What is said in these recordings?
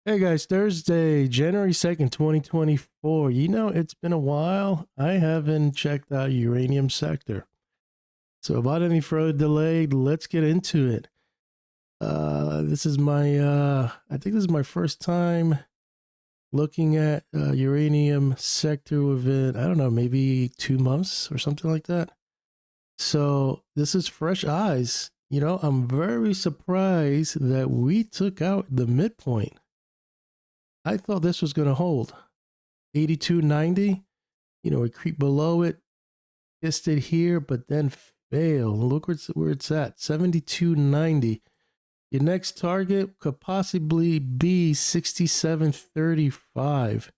Hey guys, Thursday, January 2nd, 2024. It's been a while. I haven't checked out Uranium Sector. So without any further delay, let's get into it. This is I think this is my first time looking at Uranium Sector within, I don't know, maybe 2 months or something like that. So this is fresh eyes. I'm very surprised that we took out the midpoint. I thought this was going to hold. 82.90. It creeped below it, kissed it here, but then failed. Look where it's at, 72.90. Your next target could possibly be 67.35.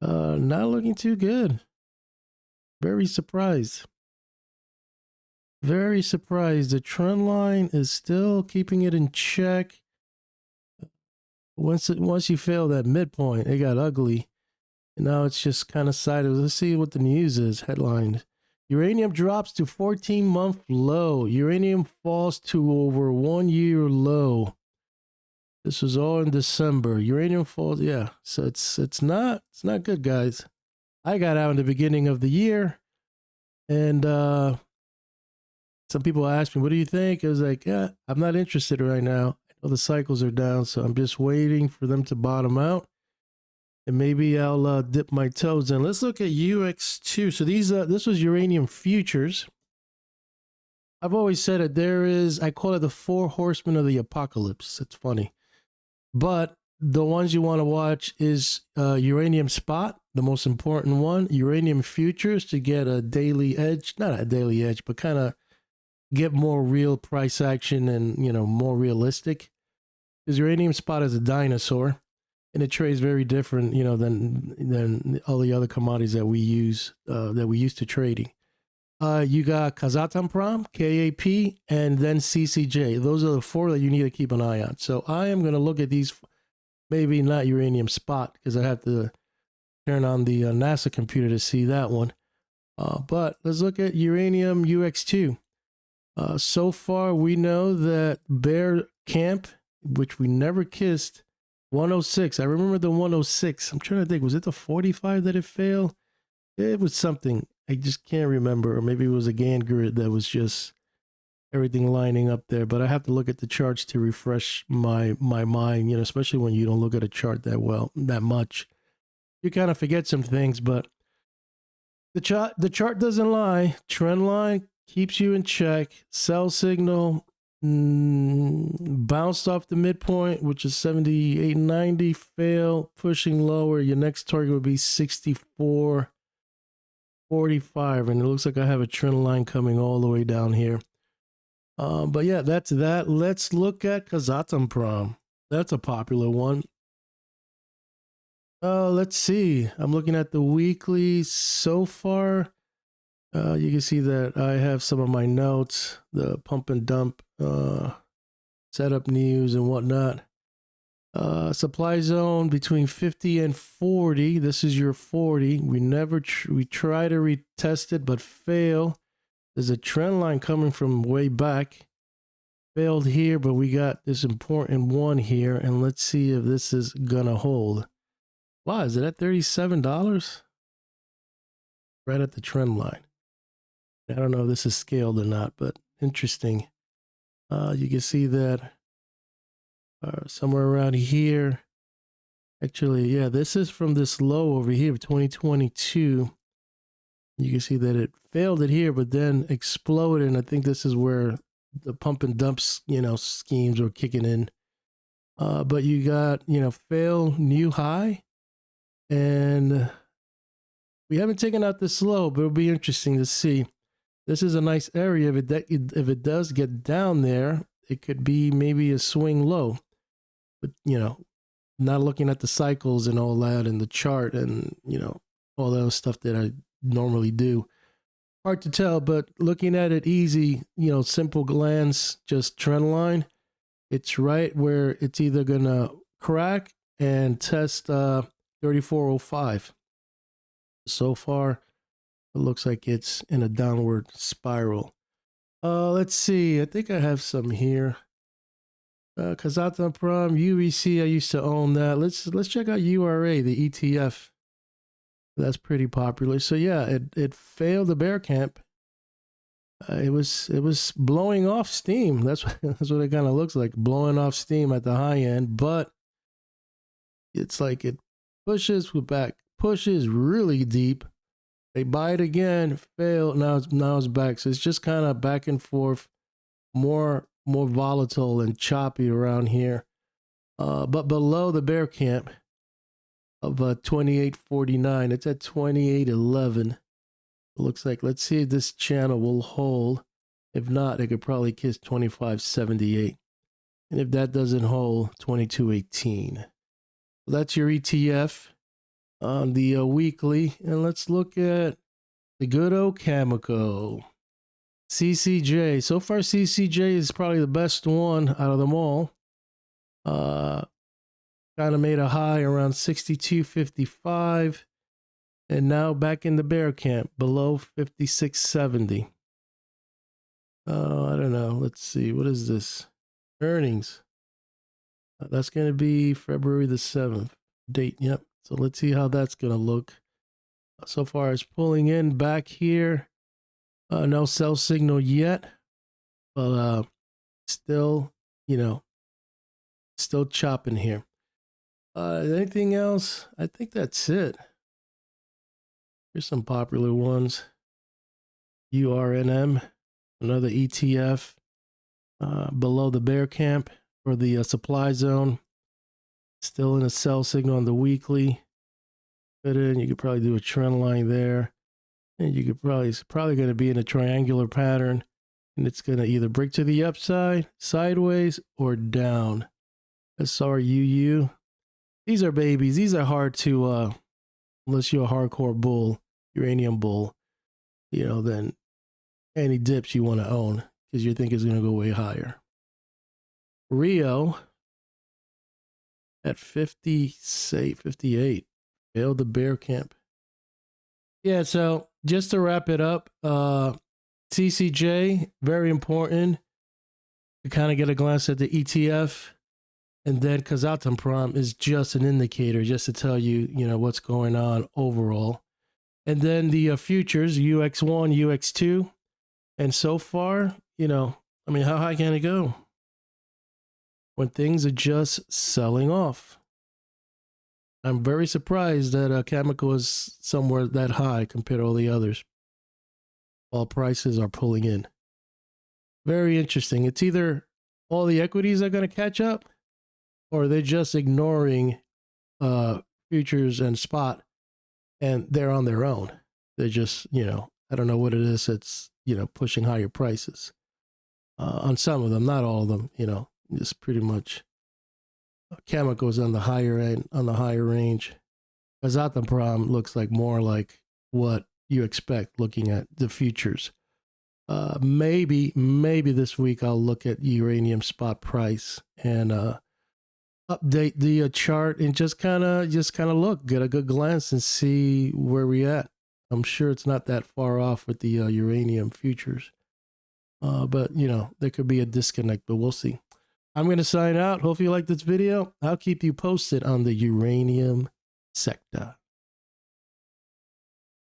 Not looking too good. Very surprised. Very surprised. The trend line is still keeping it in check. Once you fail that midpoint, it got ugly. And now it's just kind of sideways. Let's see what the news is. Headlined. Uranium drops to 14-month low. Uranium falls to over 1-year low. This was all in December. Uranium falls, yeah. So it's not good, guys. I got out in the beginning of the year, and some people asked me, "What do you think?" I was like, "Yeah, I'm not interested right now. I know the cycles are down, so I'm just waiting for them to bottom out." And maybe I'll dip my toes in. Let's look at UX2. So this was Uranium Futures. I've always said that I call it the four horsemen of the apocalypse. It's funny. But the ones you want to watch is Uranium Spot, the most important one. Uranium Futures to get a daily edge. Not a daily edge, but kind of get more real price action and, more realistic. Because Uranium Spot is a dinosaur. And it trades very different, than all the other commodities that we use that we used to trading. You got Kazatomprom, KAP, and then CCJ. Those are the four that you need to keep an eye on. So I am going to look at these, maybe not Uranium Spot, because I have to turn on the NASA computer to see that one. But let's look at Uranium UX2. So far, we know that Bear Camp, which we never kissed, 106. I remember the 106. I'm trying to think. Was it the 45 that it failed? It was something. I just can't remember. Or maybe it was a Gann grid that was just everything lining up there. But I have to look at the charts to refresh my mind, especially when you don't look at a chart that much. You kind of forget some things, but the chart doesn't lie. Trend line keeps you in check. Sell signal bounced off the midpoint, which is 78.90. Fail, pushing lower. Your next target would be 64.45, and it looks like I have a trend line coming all the way down here. But yeah, that's that. Let's look at Kazatomprom. That's a popular one. Let's see. I'm looking at the weekly so far. You can see that I have some of my notes, the pump and dump setup news and whatnot. Supply zone between 50 and 40. This is your 40. We try to retest it, but fail. There's a trend line coming from way back. Failed here, but we got this important one here, and let's see if this is gonna hold. Wow, is it at $37? Right at the trend line. I don't know if this is scaled or not, but interesting. You can see that somewhere around here. Actually, yeah, this is from this low over here, 2022. You can see that it failed it here, but then exploded. And I think this is where the pump and dumps, schemes were kicking in. But you got, fail new high. And we haven't taken out this low, but it'll be interesting to see. This is a nice area. If it does get down there, it could be maybe a swing low. But, not looking at the cycles and all that and the chart and, all that stuff that I normally do. Hard to tell, but looking at it easy, simple glance, just trend line, it's right where it's either going to crack and test 3405. So far, it looks like it's in a downward spiral. Let's see. I think I have some here. Kazatomprom, UEC, I used to own that. Let's check out URA, the ETF. That's pretty popular. So yeah, it failed the bear camp. It was blowing off steam. That's what it kind of looks like, blowing off steam at the high end. But it's like it pushes back, pushes really deep. They buy it again, fail. Now it's back. So it's just kind of back and forth, more volatile and choppy around here. But below the bear camp of 28.49, it's at 28.11. It looks like, let's see if this channel will hold. If not, it could probably kiss 25.78. And if that doesn't hold, 22.18. That's your ETF on the weekly. And let's look at the good old Cameco. CCJ. So far, CCJ is probably the best one out of them all. Kind of made a high around 62.55. And now back in the bear camp, below 56.70. I don't know. Let's see. What is this? Earnings. That's going to be February the 7th. Date. Yep. So let's see how that's going to look. So far, it's pulling in back here. No sell signal yet. But still, still chopping here. Anything else? I think that's it. Here's some popular ones. URNM, another ETF, below the bear camp or the supply zone. Still in a sell signal on the weekly. Put in, you could probably do a trend line there. And you could it's probably going to be in a triangular pattern. And it's going to either break to the upside, sideways, or down. SRUU. These are babies. These are hard to, unless you're a hardcore bull, uranium bull, then any dips you want to own because you think it's going to go way higher. Rio at 58, failed the bear camp. Yeah, so just to wrap it up, CCJ, very important to kind of get a glance at the ETF. And then Kazatomprom is just an indicator, just to tell you, what's going on overall. And then the futures, UX1, UX2. And so far, how high can it go? When things are just selling off. I'm very surprised that Cameco is somewhere that high compared to all the others, while prices are pulling in. Very interesting. It's either all the equities are going to catch up, or they're just ignoring futures and spot, and they're on their own. They're just, I don't know what it is that's, pushing higher prices. On some of them, not all of them, just pretty much. Cameco's on the higher end, on the higher range. Kazatomprom looks like more like what you expect looking at the futures. Maybe this week I'll look at uranium spot price and update the chart and just kind of look, get a good glance and see where we at. I'm sure it's not that far off with the uranium futures. But there could be a disconnect, but we'll see. I'm going to sign out. Hope you like this video. I'll keep you posted on the uranium sector.